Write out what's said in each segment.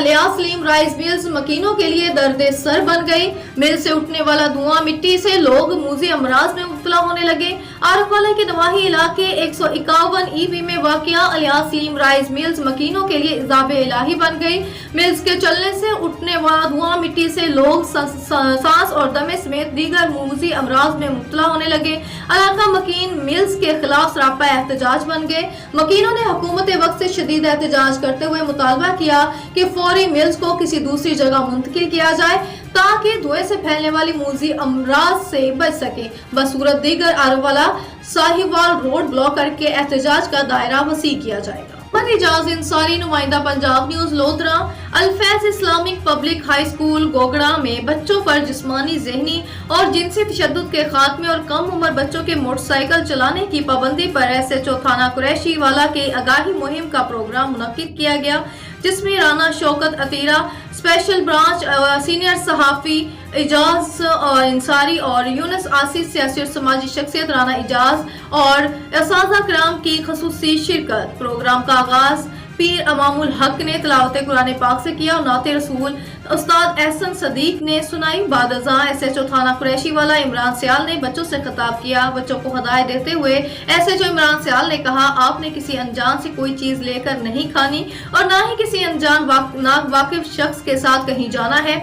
Alias Salim rice mills मकीनों के लिए दर्द सर बन गई। मिल से उठने वाला धुआं मिट्टी से लोग मूजी अमराज में मुब्तला होने लगे। आरफवाला के नवाही इलाके 151 ईवी में वाक़या अलियास सलीम राइस मिल्स मकीनों के लिए इज़ाब इलाही बन गई। मिल्स के चलने से उठने वाला धुआं मिट्टी से लोग सांस और दमे समेत दीगर मूजी अमराज में मुब्तला होने लगे। इलाका मकीन मिल्स के खिलाफ सरापा एहतजाज बन गए। मकीनों ने हुकूमत वक्त से शदीद एहतजाज करते हुए मुतालबा किया कि फौरी मिल्स को किसी दूसरी जगह मुंतकिल किया जाए ताकि धुएं से फैलने वाली मूजी अमराज से बच सके। बसूरत दीगर आरफवाला साहिवाल रोड ब्लॉक करके एहतजाज का दायरा वसी किया जाएगा। इजाज इंसारी, नुमाइंदा Punjab news Lodhra. Al-Faiz Islamic public high school Gogra में बच्चों पर जिस्मानी, ज़हनी और जिनसी तशद्दुद के खात्मे और कम उम्र बच्चों के मोटरसाइकिल चलाने की पाबंदी पर SHO थाना कुरैशी वाला के आगाही मुहिम का प्रोग्राम मुनक्किद किया गया, जिसमें Rana Shaukat Atira, special branch senior सहाफ़ी इजाज इंसारी और यूनुस आसिफ सियासी और समाजी शख्सियत राना इजाज और असातिज़ा किराम की ख़ुसूसी शिरकत। प्रोग्राम का आगाज पीर अमामुल हक ने तिलावत कुरान पाक से किया और नाते रसूल उस्ताद एहसन सदीक ने सुनाई। बाद अज़ां SHO थाना कुरैशी वाला इमरान सियाल ने बच्चों से खिताब किया। बच्चों को हदायत देते हुए SHO इमरान सियाल ने कहा, आपने किसी अनजान से कोई चीज लेकर नहीं खानी और ना ही किसी अनजान नावाकिफ शख्स के साथ कहीं जाना है।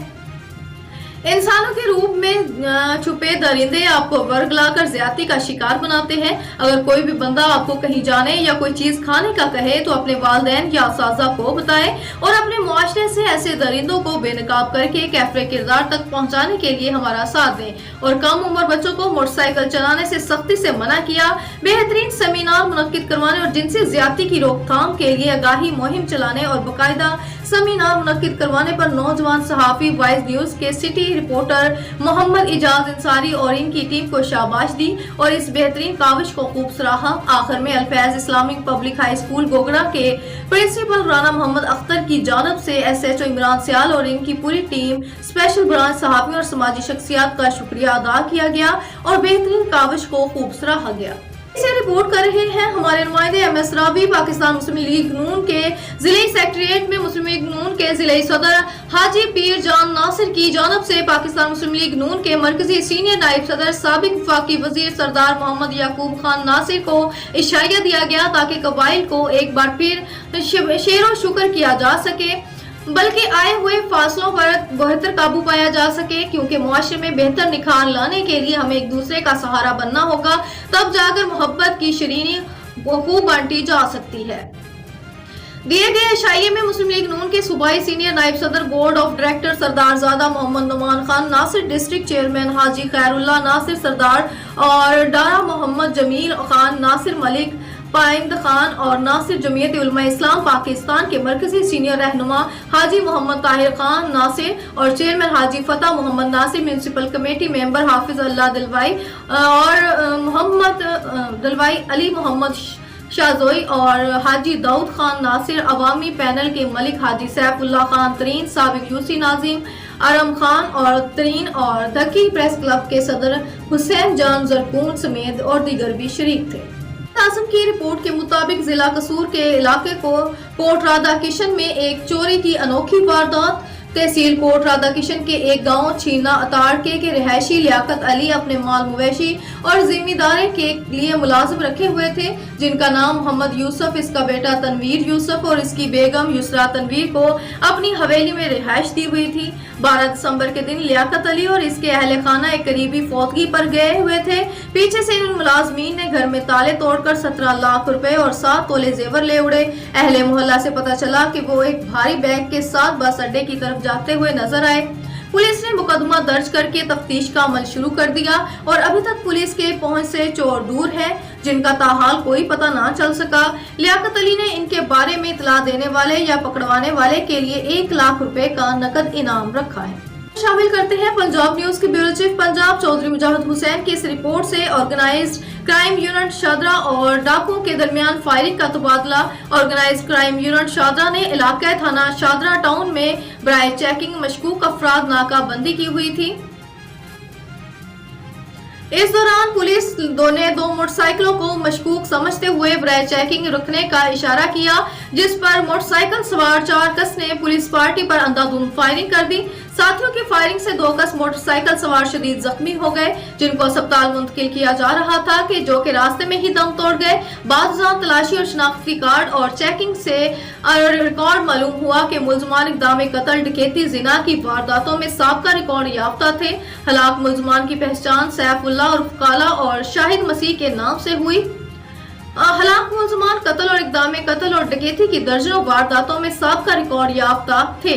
इंसानों के रूप में छुपे दरिंदे आपको वर्गलाकर ज्यादती का शिकार बनाते हैं। अगर कोई भी बंदा आपको कहीं जाने या कोई चीज खाने का कहे तो अपने वालिदैन या असातिज़ा को बताएं और अपने मुआशरे से ऐसे दरिंदों को बेनकाब करके कैफरे किरदार तक पहुंचाने के लिए हमारा साथ दें। और कम उम्र बच्चों को मोटरसाइकिल चलाने से सख्ती से मना किया। बेहतरीन सेमिनार मुनक्किद करवाने और जिनसी ज्यादती की रोकथाम के लिए आगाही मुहिम चलाने और बाकायदा सेमिनार मुनक्किद करवाने पर नौजवान सहाफ़ी वाइज न्यूज के सिटी रिपोर्टर मोहम्मद इजाज इंसारी और इनकी टीम को शाबाश दी और इस बेहतरीन काविश को खूब सराहा। आखिर में अल-फैज़ इस्लामिक पब्लिक हाई स्कूल गोगड़ा के प्रिंसिपल राना मोहम्मद अख्तर की जानिब से SHO इमरान सियाल और इनकी पूरी टीम, स्पेशल ब्रांच सहाफ़ी और समाजी शख्सियत का शुक्रिया अदा किया गया और बेहतरीन काविश को खूब सराहा गया। इसे रिपोर्ट कर रहे हैं हमारे नुमाइंदे MS रावी। पाकिस्तान मुस्लिम लीग नून के जिले सेक्रेटरिएट में मुस्लिम लीग नून के जिले सदर हाजी पीर जान नासिर की जानिब से पाकिस्तान मुस्लिम लीग नून के मरकजी सीनियर नायब सदर साबिक वफाकी वजीर सरदार मोहम्मद याकूब खान नासिर को इशारा दिया गया ताकि कबाइल को एक बार फिर शेरो शुक्र किया जा सके, बल्कि आए हुए फासलों पर बेहतर काबू पाया जा सके, क्योंकि मुआशरे में बेहतर निखार लाने के लिए हमें एक दूसरे का सहारा बनना होगा, तब जाकर मोहब्बत की शरीनी खूब बांटी जा सकती है। दिए गए इशारे में मुस्लिम लीग नून के सूबाई सीनियर नायब सदर बोर्ड ऑफ डायरेक्टर सरदार ज़ादा मोहम्मद नुमान खान नासिर, डिस्ट्रिक्ट चेयरमैन हाजी खैरुल्लाह नासिर सरदार और डारा मोहम्मद जमील खान नासिर, मलिक पाइंद खान और नासिर, जमीयत उलमा इस्लाम पाकिस्तान के मरकजी सीनियर रहनुमा हाजी मोहम्मद ताहिर खान नासिर और chairman Haji Fateh Mohammad Nasir, municipal committee member Hafiz Allah Dilwai और मोहम्मद दिलवाई, अली मोहम्मद शाहजोई और हाजी दाऊद खान नासिर, अवामी पैनल के मलिक हाजी सैफुल्लाह खान तरीन, साबिक यूसी नाजिम आरम खान और तरीन और धकी प्रेस क्लब के सदर हुसैन जान जरकून समेत और दीगर भी शरीक थे। आसम की रिपोर्ट के मुताबिक जिला कसूर के इलाके को कोट राधा किशन में एक चोरी की अनोखी वारदात। तहसील कोट राधा किशन के एक गांव छीना अतारके के रिहायशी लियाकत अली अपने माल मवेशी और जिम्मेदारी के लिए मुलाजिम रखे हुए थे, जिनका नाम मोहम्मद यूसुफ, इसका बेटा तनवीर यूसुफ और इसकी बेगम युसरा तनवीर को अपनी हवेली में रिहाइश दी हुई थी। 12 दिसंबर के दिन लियाकत अली और इसके अहले खाना एक करीबी फौतगी पर गए हुए थे। पीछे से इन मुलाजमीन ने घर में ताले तोड़कर 17 लाख रुपए और 7 तोले जेवर ले उड़े। अहले मोहल्ला से पता चला कि वो एक भारी बैग के साथ बस अड्डे की तरफ जाते हुए नजर आए। पुलिस ने मुकदमा दर्ज करके तफ्तीश का अमल शुरू कर दिया और अभी तक पुलिस के पहुंच से चोर दूर है, जिनका ताहाल कोई पता ना चल सका। लियाकत अली ने इनके बारे में इतला देने वाले या पकड़वाने वाले के लिए 1 लाख रुपए का नकद इनाम रखा है। शामिल करते हैं पंजाब न्यूज के ब्यूरो चीफ पंजाब चौधरी मुजाहिद हुसैन की इस रिपोर्ट से ऑर्गेनाइज्ड क्राइम यूनिट शादरा और डाकुओं के दरमियान फायरिंग का तबादला। ऑर्गेनाइज्ड क्राइम यूनिट शादरा ने इलाका थाना शादरा टाउन में बराए चेकिंग मशकूक अफराद नाकाबंदी की हुई थी। इस दौरान पुलिस ने दो मोटरसाइकिलों को मशकूक समझते हुए ब्रेक चेकिंग रुकने का इशारा किया, जिस पर मोटरसाइकिल सवार 4 कस ने पुलिस पार्टी पर अंधाधुंध फायरिंग कर दी। साथियों की फायरिंग से 2 कस मोटरसाइकिल सवार शदीद जख्मी हो गए, जिनको अस्पताल मुंतकिल किया जा रहा था कि जो के रास्ते में ही दम तोड़ गए। बादशाह तलाशी और शनाख्ती कार्ड और चेकिंग से रिकॉर्ड मालूम हुआ कि मुलजमान इक़दाम कत्ल, डकैती, जिना की वारदातों में साबका रिकॉर्ड याफ्ता थे। हलाक मुलजमान की पहचान सैफुल्लाह और काला और शाहिद मसीह के नाम से हुई। हलाक मुलजमान कत्ल और इक़दाम कत्ल और डकैती की दर्जनों वारदातों में साबका रिकॉर्ड याफ्ता थे।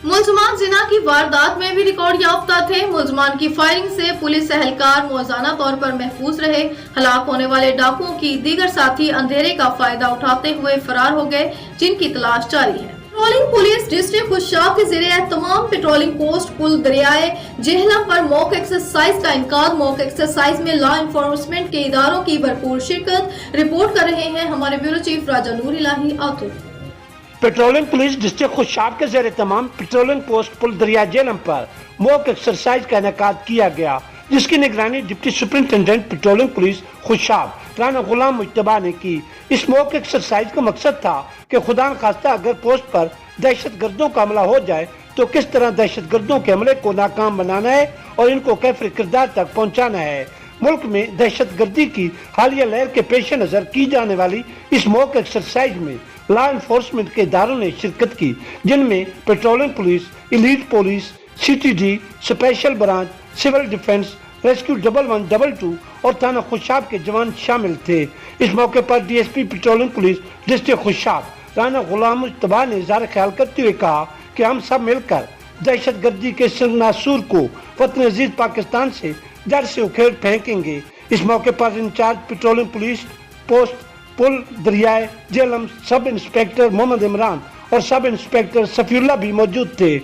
मुलजमान जिना की वारदात में भी रिकॉर्ड याफ्ता थे। मुलजमान की फायरिंग से पुलिस एहलकार मौजाना तौर पर महफूज रहे। हलाक होने वाले डाकुओं की दीगर साथी अंधेरे का फायदा उठाते हुए फरार हो गए, जिनकी तलाश जारी है। पेट्रोलिंग पुलिस डिस्ट्रिक्ट खुशाब के ज़रिए तमाम पेट्रोलिंग पोस्ट पुल दरियाए जेहलम पर मॉक एक्सरसाइज का इनकाद। मॉक एक्सरसाइज में लॉ एनफोर्समेंट के इदारों की भरपूर शिरकत। रिपोर्ट कर रहे हैं हमारे bureau chief Raja Noor Ilahi Atif. Patrolling police district Khushab के ज़रिए तमाम पेट्रोलिंग पोस्ट पुल दरिया जेहलम पर मॉक एक्सरसाइज का इनेकाद किया गया, जिसकी निगरानी deputy superintendent patrolling police Khushab Rana Ghulam Mujtaba ने की। इस मॉक एक्सरसाइज का मकसद था कि खुदा न खास्ता अगर पोस्ट पर दहशत गर्दों का हमला हो जाए तो किस तरह दहशत गर्दों के हमले को नाकाम बनाना है और इनको कैफर किरदार तक पहुँचाना है। मुल्क में दहशत गर्दी की हालिया लहर के पेश नज़र की जाने वाली इस मॉक एक्सरसाइज में लॉ एनफोर्समेंट के इदारों ने शिरकत की, जिनमें patrolling police, elite police, CTD, special branch, civil defence, rescue 1112 और थाना खुशाब के जवान शामिल थे। इस मौके पर DSP patrolling police district Khushab Rana Ghulam Mujtaba ने इज़हार ख्याल करते हुए कहा कि हम सब मिलकर दहशत गर्दी के नासूर को वतन अजीज पाकिस्तान से जड़ से उखेड़ फेंकेंगे। इस मौके पर इंचार्ज पेट्रोलिंग पुलिस पोस्ट पुल दरियाए जेहलम सब इंस्पेक्टर मोहम्मद इमरान और सब इंस्पेक्टर सफीउल्लाह भी मौजूद थे।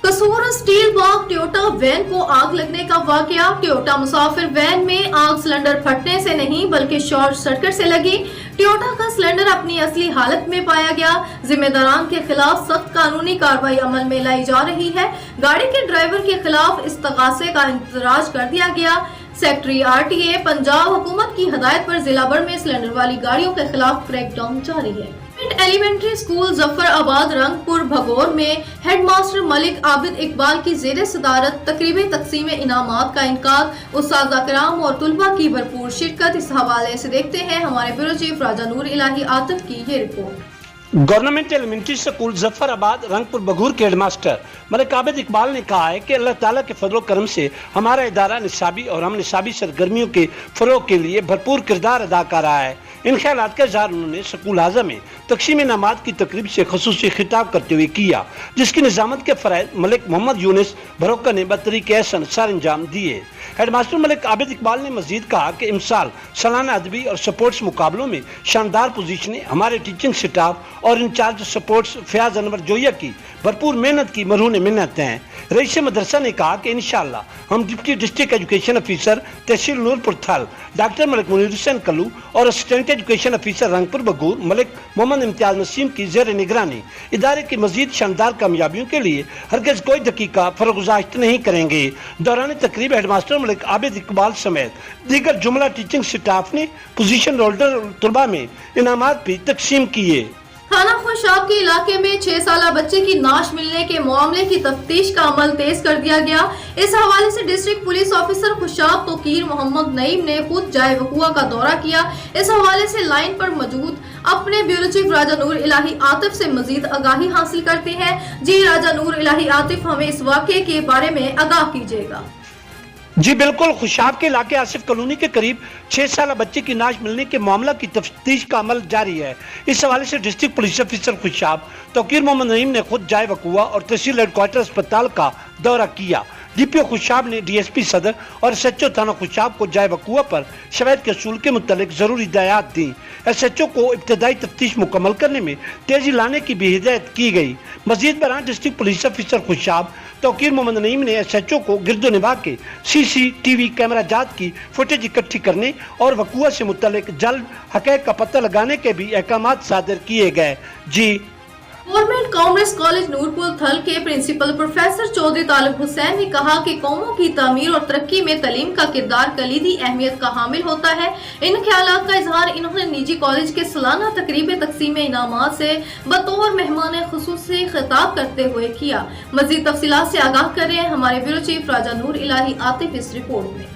कसूर स्टील बाग टोयोटा वैन को आग लगने का वाकया। टोयोटा मुसाफिर वैन में आग सिलेंडर फटने से नहीं बल्कि शॉर्ट सर्किट से लगी। टोयोटा का सिलेंडर अपनी असली हालत में पाया गया। जिम्मेदारान के खिलाफ सख्त कानूनी कार्रवाई अमल में लाई जा रही है। गाड़ी के ड्राइवर के खिलाफ इस्तगासे का इंतजाज कर दिया गया। सेक्रेटरी RTA पंजाब हुकूमत की हदायत पर जिला भर में सिलेंडर वाली गाड़ियों के खिलाफ क्रैकडाउन जारी है। एलिमेंट्री स्कूल जफराबाद रंगपुर भगोर में हेडमास्टर मलिक आबिद इकबाल की जेर सदारत तकरीबी तकसीम इनामात का इनकाद। उस्ताद किराम और तुलबा की भरपूर शिरकत। इस हवाले से देखते हैं हमारे ब्यूरो चीफ राजा नूर इलाही आतिफ की ये report. Government elementary school Jafarabad Rangpur Baghur के हेडमास्टर मलिक आबिद इकबाल ने कहा है कि अल्लाह ताला के फजल करम से हमारा इदारा निसाबी और हम निसाबी सरगर्मियों के फरोग के लिए भरपूर किरदार अदा कर रहा है। इन ख्यालात का इज़हार उन्होंने स्कूल आज़म में तकसीम इनामात की तकरीब से खसूसी खिताब करते हुए किया, जिसकी निज़ामत के फ़राइज़ मलिक मोहम्मद यूनिस भरोका ने बतरीके एहसन सर अंजाम दिए। हेडमास्टर मलिक आबिद इकबाल ने मजीद कहा कि इमसाल सालाना अदबी और स्पोर्ट्स मुकाबलों में शानदार पोजीशनें हमारे टीचिंग स्टाफ और इंचार्ज स्पोर्ट्स फयाज अनवर जोया की भरपूर मेहनत की मरहून मिन्नत हैं। रईस मदरसा ने कहा कि इंशाअल्लाह हम deputy district education officer tehsil Noorpur Thal doctor Malik Munir Hussain Kallu और assistant education officer Rangpur Baghur Malik Mohammad Imtiaz Naseem की जेर निगरानी इदारे की मजीद शानदार कामयाबियों के लिए हरगिज़ कोई दकीका फरगुज़ाश्त नहीं करेंगे। दौरान तकरीब हेडमास्टर मलिक आबिद इकबाल समेत दीगर जुमला टीचिंग स्टाफ ने पोजीशन होल्डर तलबा में इनामात भी तकसीम किए। थाना खुशाब के इलाके में 6 साला बच्चे की नाश मिलने के मामले की तफ्तीश का अमल तेज कर दिया गया। इस हवाले से district police officer Khushab Toqeer Mohammad Naeem ने खुद जाए वकुआ का दौरा किया। इस हवाले से लाइन पर मौजूद अपने ब्यूरो चीफ राजा नूर इलाही आतिफ से मजीद आगाही हासिल करते हैं। जी राजा नूर इलाही आतिफ, हमें इस वाक़े के बारे में आगाह कीजिएगा। जी बिल्कुल, खुशाब के इलाके आसिफ कॉलोनी के करीब 6 साल बच्चे की नाश मिलने के मामला की तफ्तीश का अमल जारी है। इस हवाले से district police officer Khushab Toqeer Mohammad Naeem ने खुद जाए वकुआ और तहसील हेडक्वार्टर अस्पताल का दौरा किया। DPO खुशाब ने DSP सदर और SHO थाना खुशाब को जाए वकुआ पर शवाहिद के असूल के मुतालिक जरूरी हिदायत दी। SHO को इब्तदाई तफ्तीश मुकम्मल करने में तेजी लाने की भी हिदायत की गई। मजीद बरान district police officer Khushab Toqeer Mohammad Naeem ने SHO को गिरदो निभा के CCTV कैमरा जात की फुटेज इकट्ठी करने और वकुआ से मुतालिक जल्द हक़ैक़ का पता लगाने के भी अहकामात सादर किए गए। जी गवर्नमेंट कॉमर्स कॉलेज नूरपुर थल के प्रिंसिपल प्रोफेसर चौधरी तालिब हुसैन ने कहा कि कौमों की तामीर और तरक्की में तालीम का किरदार कलीदी अहमियत का हामिल होता है। इन ख्यालात का इजहार इन्होंने निजी कॉलेज के सालाना तकरीब तकसीम इनामात से बतौर मेहमान खुसूसी खिताब करते हुए किया। मजीद तफसीलात से आगाह कर रहे हैं हमारे ब्यूरो चीफ राजा नूर इलाही आतिफ इस रिपोर्ट में।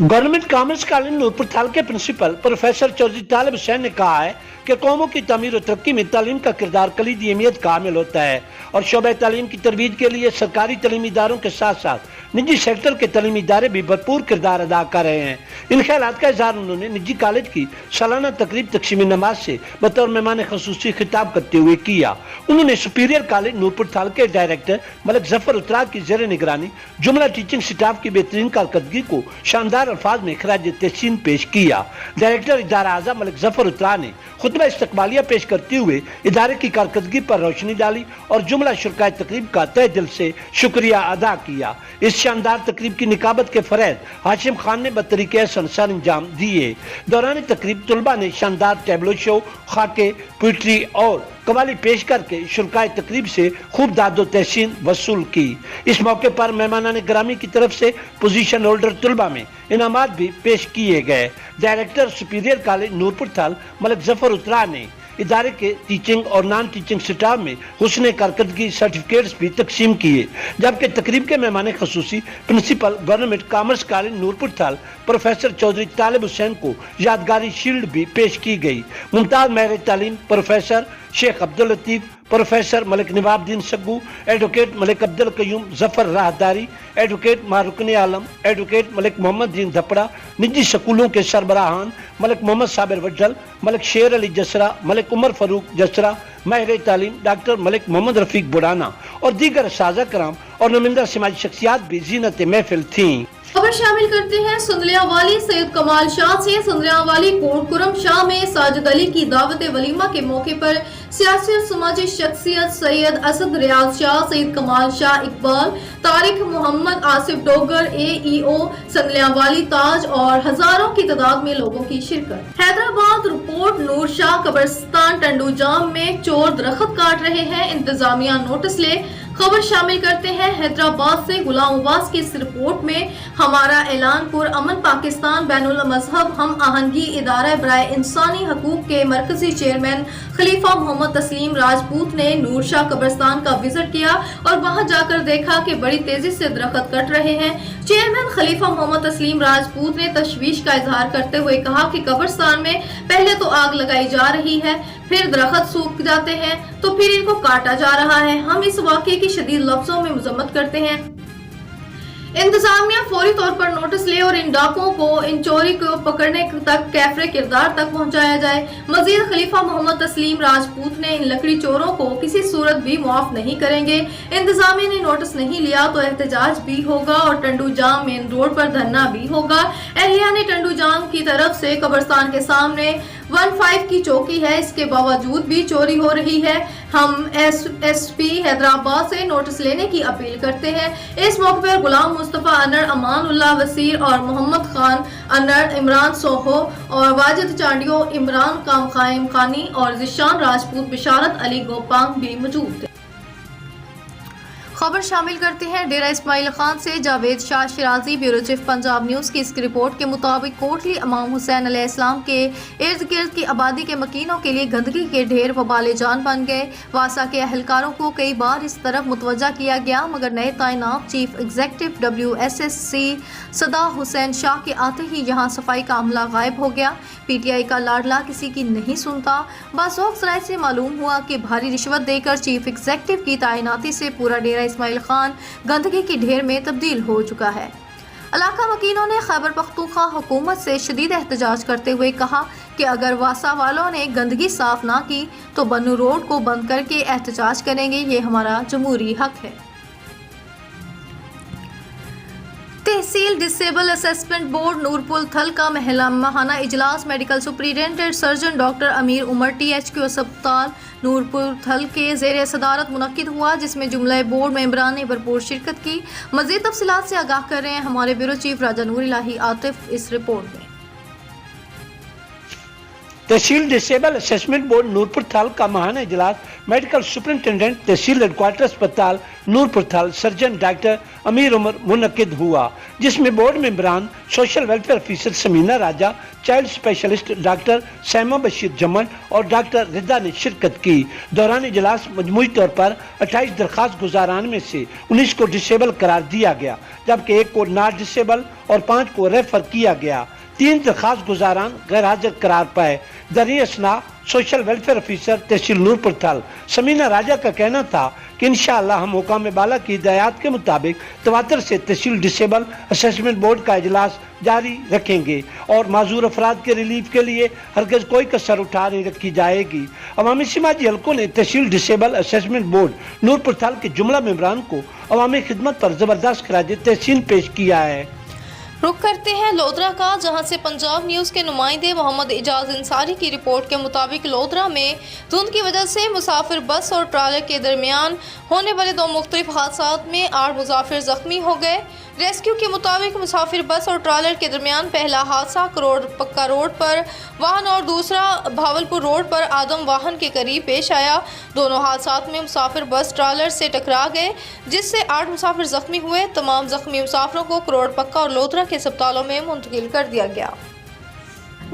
गवर्नमेंट कॉमर्स कॉलेज नूरपुर थाल के प्रिंसिपल प्रोफेसर चौधरी तालिब हुसैन ने कहा है कि कौमों की तामीर और तरक्की में तालीम का किरदार कलीदी अहमियत का हामिल होता है और शोबे तालीम की तरबीज के लिए सरकारी तालीमी इदारों के साथ साथ निजी सेक्टर के तालीमी इदारे भी भरपूर किरदार अदा कर रहे हैं। इन ख्यालात का इजहार उन्होंने निजी कॉलेज की सालाना तकरीब तकसीम नमाज से बतौर मेहमान खुसूसी खिताब करते हुए किया। उन्होंने सुपीरियर कॉलेज नूरपुर थाल के डायरेक्टर मलिक जफर उतरा की जेर निगरानी जुमला टीचिंग स्टाफ की बेहतरीन कारकर्दगी को शानदार अल्फाज में खराज तहसीन पेश किया। डायरेक्टर इदारा आज़ा मलिक जफर उतरा ने खुतबा इस्तकबालिया पेश करते हुए इदारे की कारकर्दगी पर रोशनी डाली और जुमला शुरकाए तकरीब का तहे दिल से शुक्रिया अदा किया। इस शानदार तकरीब की निकाबत के फरैद हाशिम खान ने बतरीके सर अंजाम दिए। दौरान तकरीब तुलबा ने शानदार टैबलो शो, खाके, पोइट्री और कवाली पेश करके शुरकाए तकरीब से खूब दादो तहसीन वसूल की। इस मौके पर मेहमानाने ग्रामी की तरफ से पोजीशन होल्डर तुलबा में इनामात भी पेश किए गए। डायरेक्टर सुपीरियर कॉलेज नूरपुर थाल मलिक जफर उतरा ने इदारे के टीचिंग और नॉन टीचिंग स्टाफ में हुस्ने कारकर्दगी सर्टिफिकेट्स भी तकसीम किए, जबकि तकरीब के मेहमान खसूसी principal government commerce college Noorpur Thal professor Chaudhary तालिब हुसैन को यादगारी शील्ड भी पेश की गई। मुमताज महर तालीम professor Shaikh Abdul Latif, professor Malik Nawabuddin Saggu, advocate Malik Abdul Qayyum Zafar Rahdari, advocate Marukan Alam, advocate Malik Mohammad Din Dhapra, निजी स्कूलों के सरबराहान मलिक मोहम्मद साबिर वज्जल, मलिक शेर अली जसरा, मलिक उमर फरूक जसरा, माहिर तालीम डॉक्टर मलिक मोहम्मद रफीक बुढ़ाना और दीगर साजा कराम और नुमाइंदा समाजी शख्सियात भी जीनत महफिल थी। खबर शामिल करते हैं सुंदलियावाली सैयद कमाल शाह से। सुंदलियावाली कोट कुरम शाह में साजिद अली की दावत वलीमा के मौके पर सियासी और समाजी शख्सियत सैयद असद रियाज शाह, सैयद कमाल शाह इकबाल, तारिक मोहम्मद आसिफ डोगर, AEO सुंदलियावाली ताज और हजारों की तादाद में लोगों की शिरकत। हैदराबाद रिपोर्ट नूर शाह कब्रिस्तान टंडूजाम में चोर दरख्त काट रहे हैं, इंतजामिया नोटिस ले। खबर शामिल करते हैं हैदराबाद से। गुलाम अब्बास की इस रिपोर्ट में हमारा ऐलान पुर अमन पाकिस्तान बैनुल मजहब हम आहंगी इदारा बराए इंसानी हकूक के मरकजी चेयरमैन खलीफा मोहम्मद तस्लीम राजपूत ने नूर शाह कब्रिस्तान का विजिट किया और वहां जाकर देखा कि बड़ी तेजी से दरख्त कट रहे हैं। चेयरमैन खलीफा मोहम्मद तस्लीम राजपूत ने तशवीश का इजहार करते हुए कहा कि कब्रिस्तान में पहले तो आग लगाई जा रही है, फिर दरख्त सूख जाते हैं तो फिर इनको काटा जा रहा है। हम इस वाक़ये की शदीद लफ्जों में मजम्मत करते हैं। इंतजामिया फौरी तौर पर नोटिस ले और इन डाकुओं को इन चोरी को पकड़ने तक कैफरे किरदार तक पहुंचाया जाए। मजीद खलीफा मोहम्मद तस्लीम राजपूत ने इन लकड़ी चोरों को किसी सूरत भी मुआफ नहीं करेंगे। इंतजामिया ने नोटिस नहीं लिया तो एहतजाज भी होगा और टंडूजाम मेन रोड पर धरना भी होगा। एहलिया ने टंडूजाम की तरफ से कब्रिस्तान के सामने 15 की चौकी है, इसके बावजूद भी चोरी हो रही है। हम SP हैदराबाद से नोटिस लेने की अपील करते हैं। इस मौके पर गुलाम मुस्तफा अनर, अमानुल्लाह वसीर और मोहम्मद खान अनर, इमरान सोहो और वाजिद चांडियो, इमरान कायम खानी और जिशान राजपूत, बिशारत अली गोपांग भी मौजूद थे। खबर शामिल करते हैं डेरा इस्माइल खान से। Javed Shah Shirazi, bureau chief Punjab news की इसकी रिपोर्ट के मुताबिक कोटली इमाम हुसैन अलैहिस्सलाम के इर्द गिर्द की आबादी के मकीनों के लिए गंदगी के ढेर वबाल जान बन गए। वासा के अहलकारों को कई बार इस तरफ मुतवज्जा किया गया मगर नए तैनात चीफ एग्जीक्यूटिव WSSC सदा हुसैन शाह के आते ही यहाँ सफाई का अमला गायब हो गया। PTI का लाडला किसी की नहीं सुनता। बाज़ौक़ ज़राए से मालूम हुआ कि भारी रिश्वत देकर चीफ एग्जीक्यूटिव की तैनाती से पूरा डेरा इस्माइल खान गंदगी की ढेर में तब्दील हो चुका है। इलाका वकीलों ने खैबर पख्तूनख्वा हुकूमत से शदीद एहतजाज करते हुए कहा कि अगर वासा वालों ने गंदगी साफ ना की तो बन्नू रोड को बंद करके एहतजाज करेंगे, ये हमारा जमहूरी हक है। तहसील डिसेबल असेसमेंट बोर्ड नूरपुर थल का माहाना इजलास मेडिकल सुपरिटेंडेंट सर्जन डॉक्टर अमीर उमर THQ अस्पताल नूरपुर थल के ज़ेर सदारत मुनक्किद हुआ, जिसमें जुमला बोर्ड मेंबरान ने भरपूर शिरकत की। मज़ीद तफसीलात से आगाह कर रहे हैं हमारे ब्यूरो चीफ राजा नूर इलाही आतिफ इस रिपोर्ट में। तहसील डिसेबल असेसमेंट बोर्ड नूरपुर थाल का महाना इजलास मेडिकल सुपरिटेंडेंट तहसील हेडक्वार्टर अस्पताल नूरपुर थाल सर्जन डॉक्टर अमीर उमर मुनक्किद हुआ, जिसमें बोर्ड मेंबरान social welfare officer Samina Raja, child specialist doctor Saima Bashir जमन और डॉक्टर रिदा ने शिरकत की। दौरान इजलास मजमूई तौर पर 28 दरखास्त गुजारान में से 19 को डिसेबल करार दिया गया, जबकि 1 को नॉट डिसेबल और 5 को रेफर किया गया। 3 दरखास्त गुजारान गैर हाजिर करार पाए। दरी असना social welfare officer tehsil Nurpur थाल समीना राजा का कहना था कि इंशाअल्लाह हम हुकाम बाला की हिदायत के मुताबिक तवातर से तहसील डिसेबल असेसमेंट बोर्ड का इजलास जारी रखेंगे और माजूर अफराद के रिलीफ के लिए हरगिज कोई कसर उठा नहीं रखी जाएगी। अवामी समाजी हलकों ने तहसील डिसेबल असेसमेंट बोर्ड नूरपुर थाल के जुमला मेंबरान को अवामी खिदमत पर जबरदस्त खराज तहसीन पेश किया है। रुक करते हैं लोधरा का, जहां से पंजाब न्यूज़ के नुमाइंदे मोहम्मद इजाज इंसारी की रिपोर्ट के मुताबिक लोधरा में धुंध की वजह से मुसाफिर बस और ट्रालर के दरमियान होने वाले 2 मुख्तलिफ हादसात में 8 मुसाफिर जख्मी हो गए। रेस्क्यू के मुताबिक मुसाफिर बस और ट्रालर के दरमियान पहला हादसा करोड़ पक्का रोड पर वाहन और दूसरा भावलपुर रोड पर आदम वाहन के करीब पेश आया। दोनों हादसात में मुसाफिर बस ट्रालर से टकरा गए, जिससे 8 मुसाफिर जख्मी हुए। तमाम जख्मी मुसाफिरों को करोड़ पक्का और लोधरा के अस्पतालों में मुंतकिल कर दिया गया।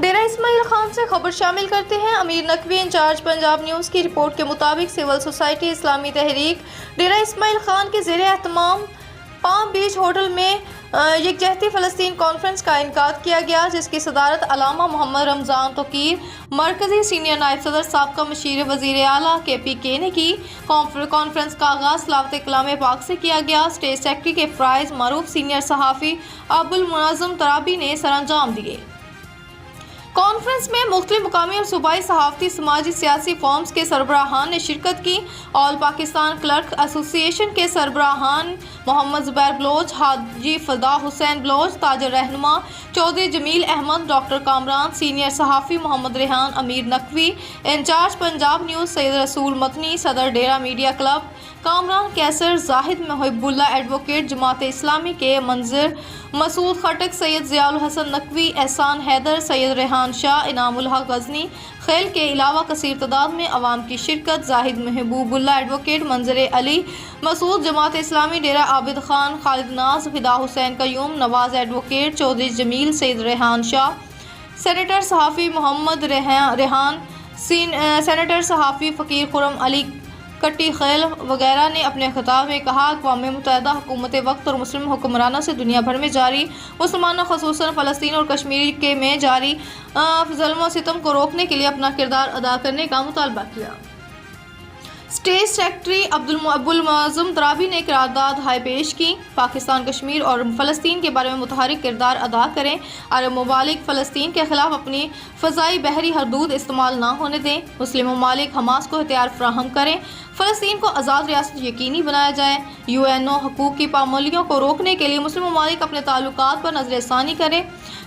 डेरा इस्माइल खान से खबर शामिल करते हैं। अमीर नकवी इंचार्ज पंजाब न्यूज़ की रिपोर्ट के मुताबिक सिविल सोसाइटी इस्लामी तहरीक डेरा इस्माइल खान के ज़ेरे एहतमाम पाम बीच होटल में यकजहती फ़लस्तीन कॉन्फ्रेंस का इनकाद किया गया, जिसकी सदारत अलामा मोहम्मद रमज़ान तोकीर मरकज़ी सीनियर नायब सदर साबका मशीर वज़ीर आला KPK ने की। कॉन्फ्रेंस का आगाज़ सलावत कलाम पाक से किया गया। स्टेट सेक्रेटरी के फ़राइज़ मारूफ सीनियर सहाफ़ी अब्दुल मुनाज़्ज़म तराबी ने सरअंजाम दिए। कॉन्फ्रेंस में मुख्तलिफ मुकामी और सूबाई सहाफ़ती समाजी सियासी फॉर्म्स के सरबराहान ने शिरकत की। ऑल पाकिस्तान क्लर्क एसोसिएशन के सरबराहान मोहम्मद ज़ुबैर बलोच, हाजी फ़दा हुसैन बलोच, ताजर रहनुमा चौधरी जमील अहमद, डॉक्टर कामरान, सीनियर सहाफ़ी मोहम्मद रेहान, अमीर नकवी, इंचार्ज पंजाब न्यूज़ सैयद रसूल मतनी, सदर डेरा मीडिया क्लब कामरान कैसर, जाहिद महबुल्ला एडवोकेट जमात इस्लामी के मंजर, मसूद खटक, सैयद ज़ियाउल हसन नकवी, एहसान हैदर, सैयद रेहान शाह, इनामुल हक गज़नी खेल के अलावा कसीर तादाद में अवाम की शिरकत। जाहिद महबूबुल्ला एडवोकेट, मंजर अली मसूद जमात इस्लामी, डेरा आबिद खान, खालिद नाज, फिदा हुसैन कयूम, नवाज एडवोकेट, चौधरी जमील, सैयद रेहान शाह, सेनेटर सहाफ़ी मोहम्मद रेहान, सेनेटर सहाफ़ी फ़कीर खुरम अली कट्टी खेल वगैरह ने अपने खिताब में कहा, अक़वाम मुत्तहिदा हुकूमत वक्त और मुस्लिम हुक्मरानों से दुनिया भर में जारी मुसलमानों ख़ुसूसन फ़लस्तीन और कश्मीर के में जारी ज़ुल्म व सितम को रोकने के लिए अपना किरदार अदा करने का मुतालबा किया। स्टेट सेक्रेटरी अब्दुल मुनाज़्ज़म तराबी ने करारदाद हाई पेश की। पाकिस्तान कश्मीर और फ़लस्तीन के बारे में मुतहरिक किरदार अदा करें। अरब ममालिक फ़लस्तीन के ख़िलाफ़ अपनी फ़ज़ाई बहरी हदूद इस्तेमाल ना होने दें। मुस्लिम ममालिक हमास को हथियार फराहम करें। फ़लस्तीन को आज़ाद रियासत यकीनी बनाया जाए। UNO हकूक़ की पाबंदियों को रोकने के लिए मुस्लिम ममालिक अपने ताल्लुकात पर नज़रसानी करें।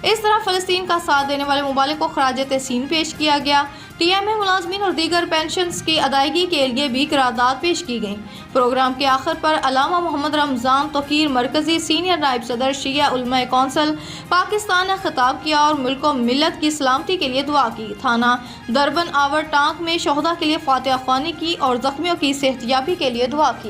इस तरह फ़लस्तीन का साथ देने वाले ममालिक को खराज तहसीन पेश किया गया। TMA मुलाजमीन और दीगर पेंशन्स की अदायगी के लिए भी करारदाद पेश की गई। प्रोग्राम के आखिर पर अलामा मोहम्मद रमज़ान तोकीर मरकज़ी सीनियर नायब सदर शिया उलमा कौंसल पाकिस्तान ने खिताब किया और मुल्क व मिल्लत की सलामती के लिए दुआ की। थाना दरबन आवर टांक में शोहदा के लिए फातिहा ख्वानी की और ज़ख्मियों की सेहतयाबी के लिए दुआ की।